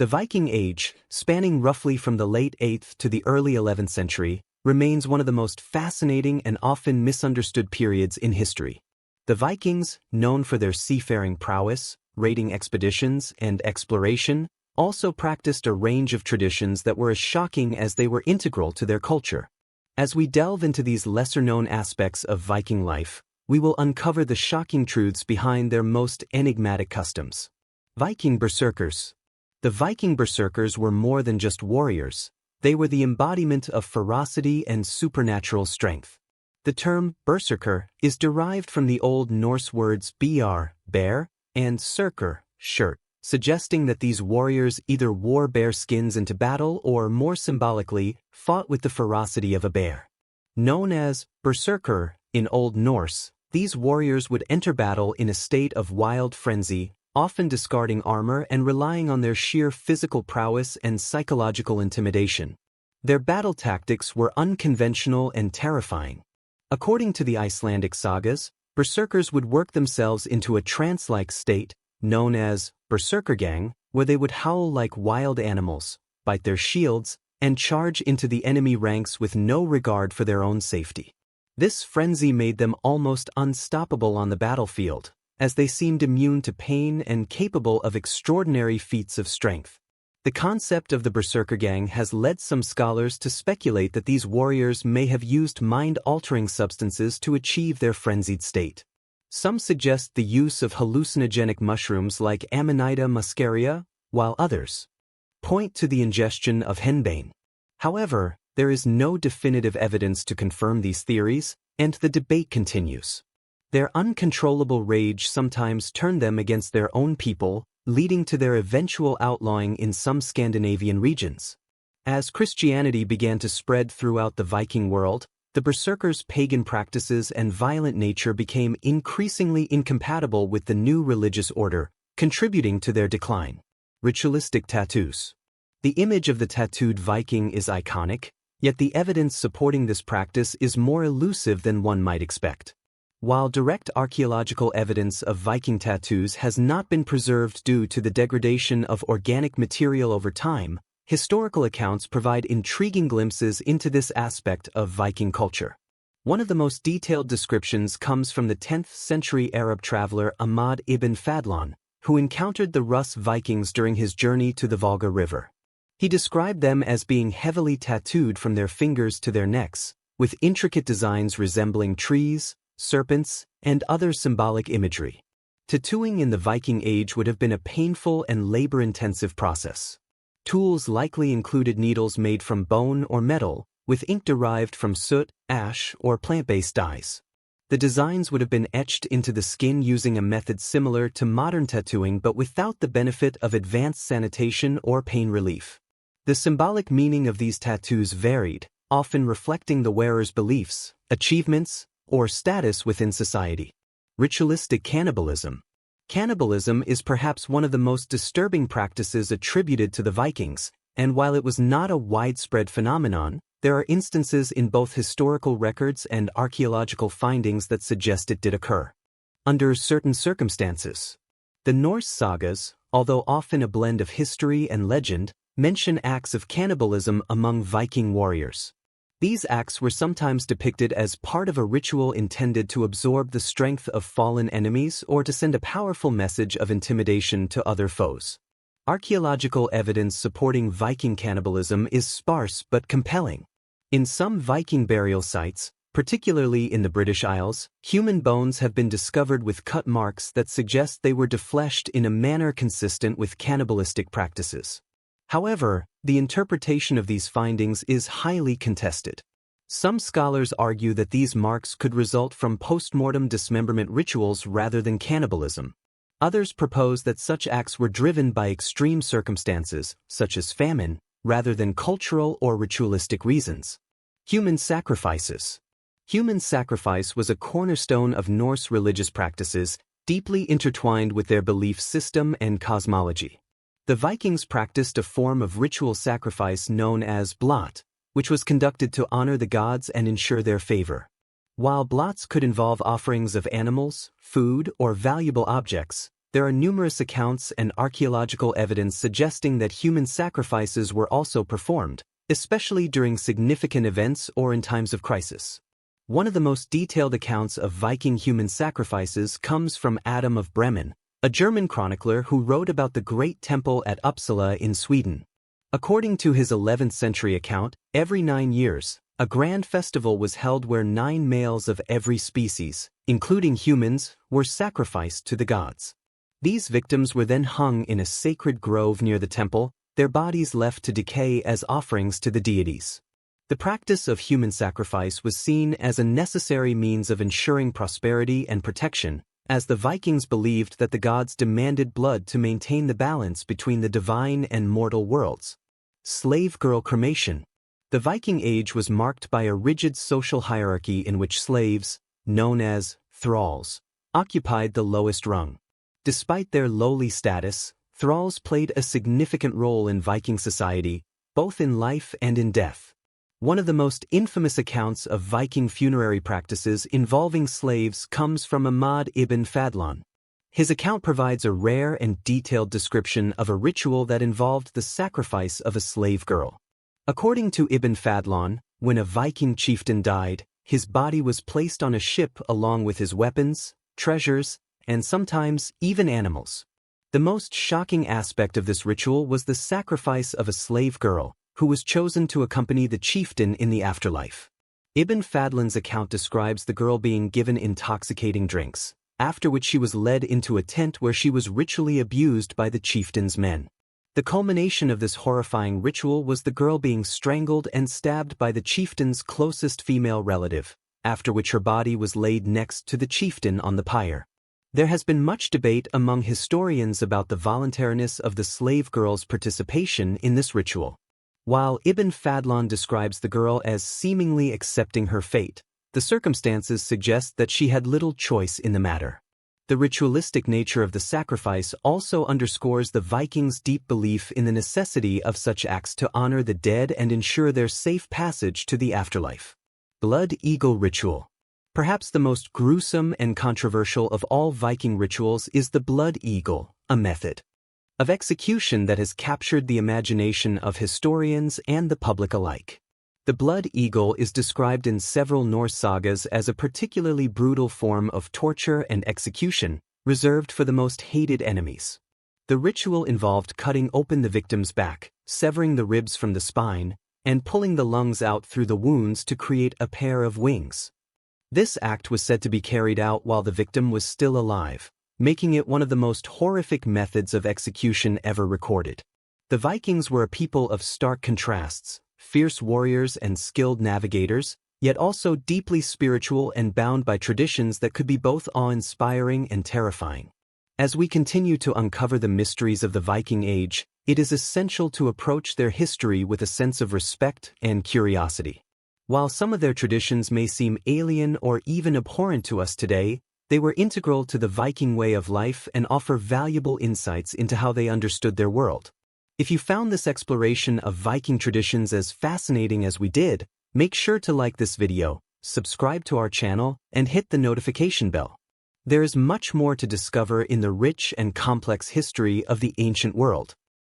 The Viking Age, spanning roughly from the late 8th to the early 11th century, remains one of the most fascinating and often misunderstood periods in history. The Vikings, known for their seafaring prowess, raiding expeditions, and exploration, also practiced a range of traditions that were as shocking as they were integral to their culture. As we delve into these lesser-known aspects of Viking life, we will uncover the shocking truths behind their most enigmatic customs. Viking berserkers. The Viking berserkers were more than just warriors. They were the embodiment of ferocity and supernatural strength. The term berserker is derived from the Old Norse words bear, and serker, shirt, suggesting that these warriors either wore bear skins into battle or, more symbolically, fought with the ferocity of a bear. Known as berserker in Old Norse, these warriors would enter battle in a state of wild frenzy, often discarding armor and relying on their sheer physical prowess and psychological intimidation. Their battle tactics were unconventional and terrifying. According to the Icelandic sagas, berserkers would work themselves into a trance-like state, known as berserkergang, where they would howl like wild animals, bite their shields, and charge into the enemy ranks with no regard for their own safety. This frenzy made them almost unstoppable on the battlefield, as they seemed immune to pain and capable of extraordinary feats of strength. The concept of the berserkergang has led some scholars to speculate that these warriors may have used mind-altering substances to achieve their frenzied state. Some suggest the use of hallucinogenic mushrooms like Amanita muscaria, while others point to the ingestion of henbane. However, there is no definitive evidence to confirm these theories, and the debate continues. Their uncontrollable rage sometimes turned them against their own people, leading to their eventual outlawing in some Scandinavian regions. As Christianity began to spread throughout the Viking world, the berserkers' pagan practices and violent nature became increasingly incompatible with the new religious order, contributing to their decline. Ritualistic tattoos. The image of the tattooed Viking is iconic, yet the evidence supporting this practice is more elusive than one might expect. While direct archaeological evidence of Viking tattoos has not been preserved due to the degradation of organic material over time, historical accounts provide intriguing glimpses into this aspect of Viking culture. One of the most detailed descriptions comes from the 10th century Arab traveler Ahmad ibn Fadlan, who encountered the Rus Vikings during his journey to the Volga River. He described them as being heavily tattooed from their fingers to their necks, with intricate designs resembling trees, serpents, and other symbolic imagery. Tattooing in the Viking Age would have been a painful and labor-intensive process. Tools likely included needles made from bone or metal, with ink derived from soot, ash, or plant-based dyes. The designs would have been etched into the skin using a method similar to modern tattooing but without the benefit of advanced sanitation or pain relief. The symbolic meaning of these tattoos varied, often reflecting the wearer's beliefs, achievements, or status within society. Ritualistic cannibalism. Cannibalism is perhaps one of the most disturbing practices attributed to the Vikings, and while it was not a widespread phenomenon, there are instances in both historical records and archaeological findings that suggest it did occur. Under certain circumstances. The Norse sagas, although often a blend of history and legend, mention acts of cannibalism among Viking warriors. These acts were sometimes depicted as part of a ritual intended to absorb the strength of fallen enemies or to send a powerful message of intimidation to other foes. Archaeological evidence supporting Viking cannibalism is sparse but compelling. In some Viking burial sites, particularly in the British Isles, human bones have been discovered with cut marks that suggest they were defleshed in a manner consistent with cannibalistic practices. However, the interpretation of these findings is highly contested. Some scholars argue that these marks could result from post-mortem dismemberment rituals rather than cannibalism. Others propose that such acts were driven by extreme circumstances, such as famine, rather than cultural or ritualistic reasons. Human sacrifices. Human sacrifice was a cornerstone of Norse religious practices, deeply intertwined with their belief system and cosmology. The Vikings practiced a form of ritual sacrifice known as blot, which was conducted to honor the gods and ensure their favor. While blots could involve offerings of animals, food, or valuable objects, There are numerous accounts and archaeological evidence suggesting that human sacrifices were also performed, especially during significant events or in times of crisis. One of the most detailed accounts of Viking human sacrifices comes from Adam of Bremen, a German chronicler who wrote about the Great Temple at Uppsala in Sweden. According to his 11th century account, every 9 years, a grand festival was held where 9 males of every species, including humans, were sacrificed to the gods. These victims were then hung in a sacred grove near the temple, their bodies left to decay as offerings to the deities. The practice of human sacrifice was seen as a necessary means of ensuring prosperity and protection, as the Vikings believed that the gods demanded blood to maintain the balance between the divine and mortal worlds. Slave girl cremation. The Viking Age was marked by a rigid social hierarchy in which slaves, known as thralls, occupied the lowest rung. Despite their lowly status, thralls played a significant role in Viking society, both in life and in death. One of the most infamous accounts of Viking funerary practices involving slaves comes from Ahmad ibn Fadlan. His account provides a rare and detailed description of a ritual that involved the sacrifice of a slave girl. According to Ibn Fadlan, when a Viking chieftain died, his body was placed on a ship along with his weapons, treasures, and sometimes even animals. The most shocking aspect of this ritual was the sacrifice of a slave girl, who was chosen to accompany the chieftain in the afterlife. Ibn Fadlan's account describes the girl being given intoxicating drinks, after which she was led into a tent where she was ritually abused by the chieftain's men. The culmination of this horrifying ritual was the girl being strangled and stabbed by the chieftain's closest female relative, after which her body was laid next to the chieftain on the pyre. There has been much debate among historians about the voluntariness of the slave girl's participation in this ritual. While Ibn Fadlan describes the girl as seemingly accepting her fate, the circumstances suggest that she had little choice in the matter. The ritualistic nature of the sacrifice also underscores the Vikings' deep belief in the necessity of such acts to honor the dead and ensure their safe passage to the afterlife. Blood eagle ritual. Perhaps the most gruesome and controversial of all Viking rituals is the blood eagle, a method of execution that has captured the imagination of historians and the public alike. The blood eagle is described in several Norse sagas as a particularly brutal form of torture and execution, reserved for the most hated enemies. The ritual involved cutting open the victim's back, severing the ribs from the spine, and pulling the lungs out through the wounds to create a pair of wings. This act was said to be carried out while the victim was still alive, making it one of the most horrific methods of execution ever recorded. The Vikings were a people of stark contrasts, fierce warriors and skilled navigators, yet also deeply spiritual and bound by traditions that could be both awe-inspiring and terrifying. As we continue to uncover the mysteries of the Viking Age, it is essential to approach their history with a sense of respect and curiosity. While some of their traditions may seem alien or even abhorrent to us today, they were integral to the Viking way of life and offer valuable insights into how they understood their world. If you found this exploration of Viking traditions as fascinating as we did, make sure to like this video, subscribe to our channel, and hit the notification bell. There is much more to discover in the rich and complex history of the ancient world.